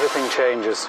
everything changes.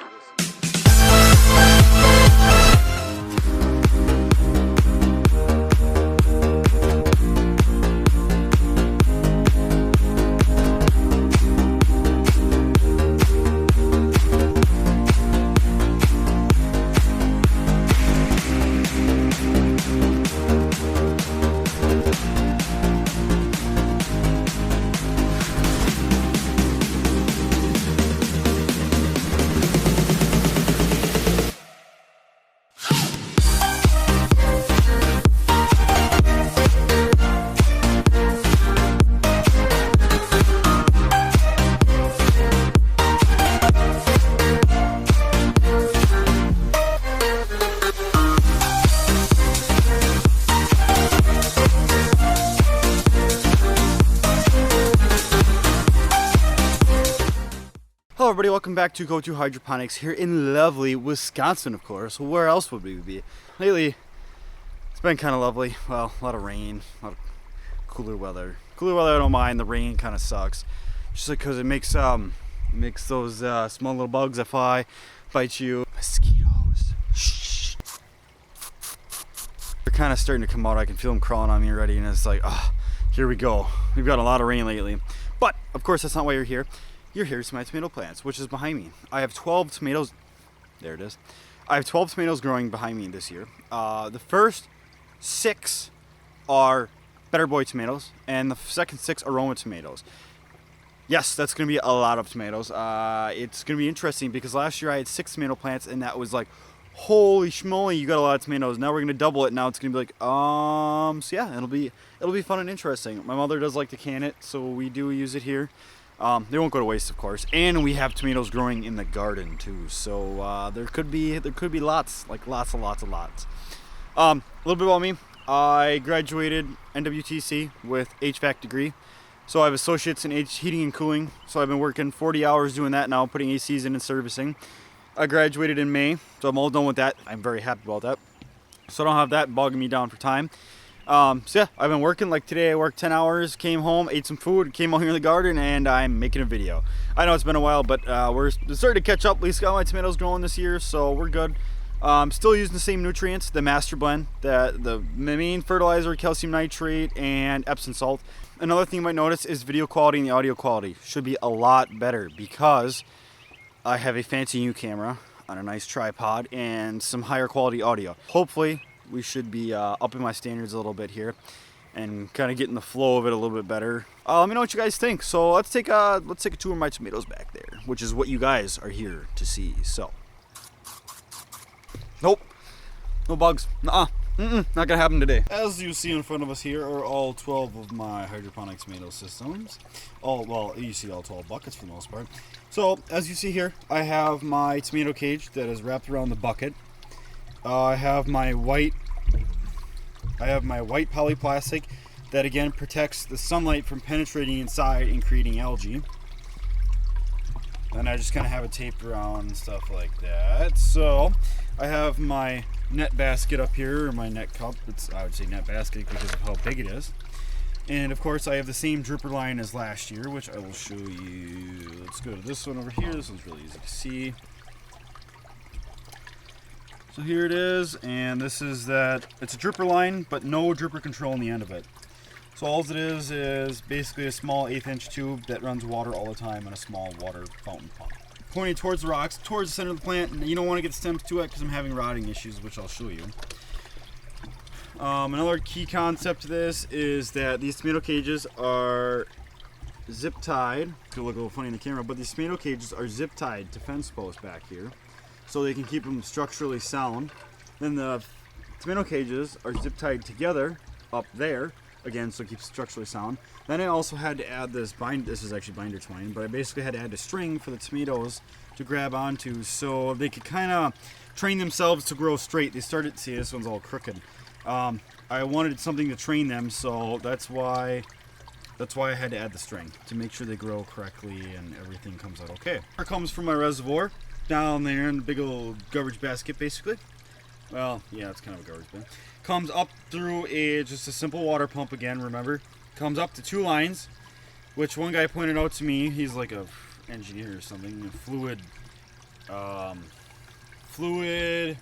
Hello everybody, welcome back to Go To Hydroponics here in lovely Wisconsin, of course. Where else would we be? Lately, it's been kind of lovely. Well, a lot of rain, a lot of cooler weather. Cooler weather I don't mind, the rain kind of sucks. Just because it makes those small little bugs that fly, bite you. Mosquitoes. Shh. They're kind of starting to come out. I can feel them crawling on me already, and it's like, ah, here we go. We've got a lot of rain lately. But, of course, that's not why you're here. You're here to see my tomato plants, which is behind me. I have 12 tomatoes. There it is. I have 12 tomatoes growing behind me this year. The first 6 are Better Boy tomatoes, and the second 6 aroma tomatoes. Yes, that's going to be a lot of tomatoes. It's going to be interesting because last year I had 6 tomato plants, and that was like, holy schmoly, you got a lot of tomatoes. Now we're going to double it. Now it's going to be like, so yeah, it'll be fun and interesting. My mother does like to can it, so we do use it here. They won't go to waste, of course, and we have tomatoes growing in the garden too. So there could be lots. A little bit about me. I graduated NWTC with HVAC degree, so I have associates in heating and cooling. So I've been working 40 hours doing that now, putting ACs in and servicing. I graduated in May, so I'm all done with that. I'm very happy about that. So I don't have that bogging me down for time. So yeah, I've been working. Like today I worked 10 hours, came home, ate some food, came out here in the garden, and I'm making a video. I know it's been a while, but we're starting to catch up. At least got my tomatoes growing this year, so we're good. Still using the same nutrients, the masterblend, the main fertilizer, calcium nitrate, and Epsom salt. Another thing you might notice is video quality and the audio quality should be a lot better because I have a fancy new camera on a nice tripod and some higher quality audio. Hopefully we should be upping my standards a little bit here and kind of getting the flow of it a little bit better. Let me know what you guys think. So let's take a tour of my tomatoes back there, which is what you guys are here to see. So, nope, no bugs. Not gonna happen today. As you see in front of us here are all 12 of my hydroponic tomato systems. You see all 12 buckets for the most part. So as you see here, I have my tomato cage that is wrapped around the bucket. I have my white polyplastic that again protects the sunlight from penetrating inside and creating algae. And I just kind of have it taped around and stuff like that. So I have my net basket up here, or my net cup. I would say net basket because of how big it is. And of course I have the same dripper line as last year, which I will show you. Let's go to this one over here. This one's really easy to see. So here it is, and this is that. It's a dripper line, but no dripper control on the end of it. So all it is basically a small 1/8" tube that runs water all the time and a small water fountain pump. Pointing towards the rocks, towards the center of the plant, and you don't want to get stems too wet because I'm having rotting issues, which I'll show you. Another key concept to this is that these tomato cages are zip tied. It's gonna look a little funny in the camera, but these tomato cages are zip tied to fence posts back here, so they can keep them structurally sound. Then the tomato cages are zip tied together up there, again, so it keeps structurally sound. Then I also had to add this this is actually binder twine, but I basically had to add a string for the tomatoes to grab onto so they could kind of train themselves to grow straight. They started, see, this one's all crooked. I wanted something to train them, so that's why I had to add the string to make sure they grow correctly and everything comes out okay. Here comes from my reservoir down there in the big old garbage basket, basically. Well, yeah, it's kind of a garbage bin. Comes up through just a simple water pump again, remember? Comes up to 2 lines, which one guy pointed out to me. He's like a engineer or something, a fluid fluid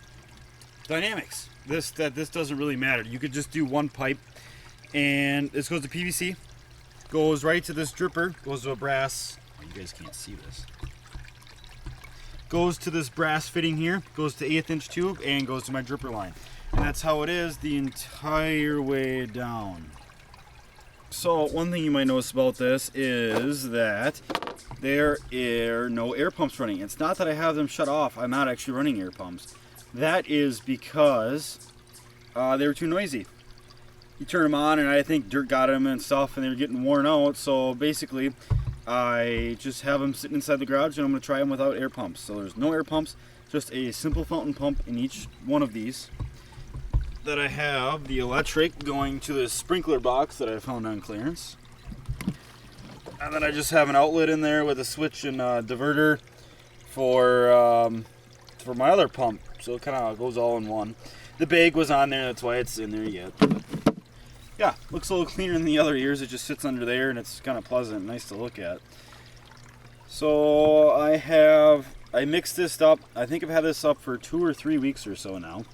dynamics. This doesn't really matter. You could just do one pipe, and this goes to PVC, goes right to this dripper, goes to a brass. You guys can't see this. Goes to this brass fitting here, goes to 1/8 inch tube, and goes to my dripper line. And that's how it is the entire way down. So one thing you might notice about this is that there are no air pumps running. It's not that I have them shut off. I'm not actually running air pumps. That is because they were too noisy. You turn them on, and I think dirt got them and stuff, and they were getting worn out. So basically, I just have them sitting inside the garage, and I'm going to try them without air pumps. So there's no air pumps, just a simple fountain pump in each one of these. That I have the electric going to the sprinkler box that I found on clearance. And then I just have an outlet in there with a switch and a diverter for my other pump. So it kind of goes all in one. The bag was on there, that's why it's in there yet. But yeah, looks a little cleaner than the other years. It just sits under there, and it's kind of pleasant, nice to look at. So I mixed this up. I think I've had this up for 2 or 3 weeks or so now.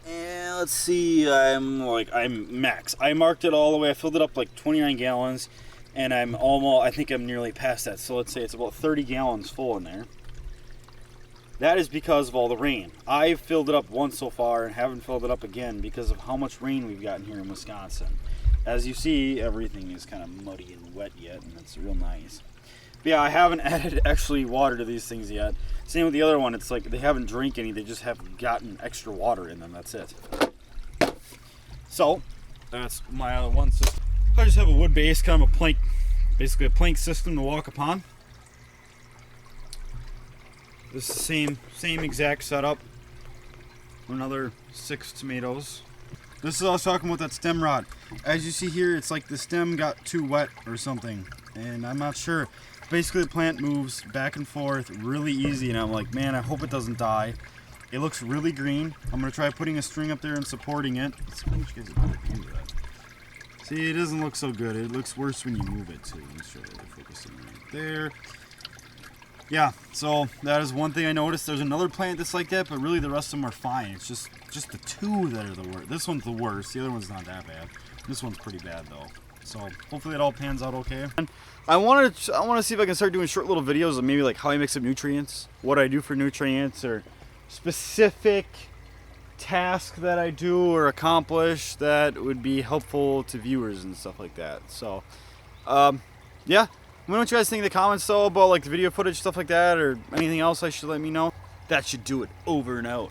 And let's see, I'm max. I marked it all the way. I filled it up like 29 gallons, and I think I'm nearly past that. So let's say it's about 30 gallons full in there. That is because of all the rain. I've filled it up once so far and haven't filled it up again because of how much rain we've gotten here in Wisconsin. As you see, everything is kind of muddy and wet yet, and it's real nice. But yeah, I haven't added actually water to these things yet. Same with the other one. It's like they haven't drank any. They just have gotten extra water in them. That's it. So that's my other one system. I just have a wood base, kind of a plank, basically a plank system to walk upon. This is the same exact setup. Another 6 tomatoes. This is what I was talking about, that stem rod. As you see here, it's like the stem got too wet or something, and I'm not sure. Basically, the plant moves back and forth really easy, and I'm like, man, I hope it doesn't die. It looks really green. I'm gonna try putting a string up there and supporting it. Let's see if you guys can view that. See, it doesn't look so good. It looks worse when you move it too. Let me show you, focusing right there. Yeah, so that is one thing I noticed. There's another plant that's like that, but really the rest of them are fine. It's just the 2 that are the worst. This one's the worst. The other one's not that bad. This one's pretty bad though. So hopefully it all pans out okay. I want to see if I can start doing short little videos of maybe like how I mix up nutrients, what I do for nutrients, or specific task that I do or accomplish that would be helpful to viewers and stuff like that. So yeah. What don't you guys think in the comments though about like the video footage, stuff like that, or anything else I should let me know? That should do it. Over and out.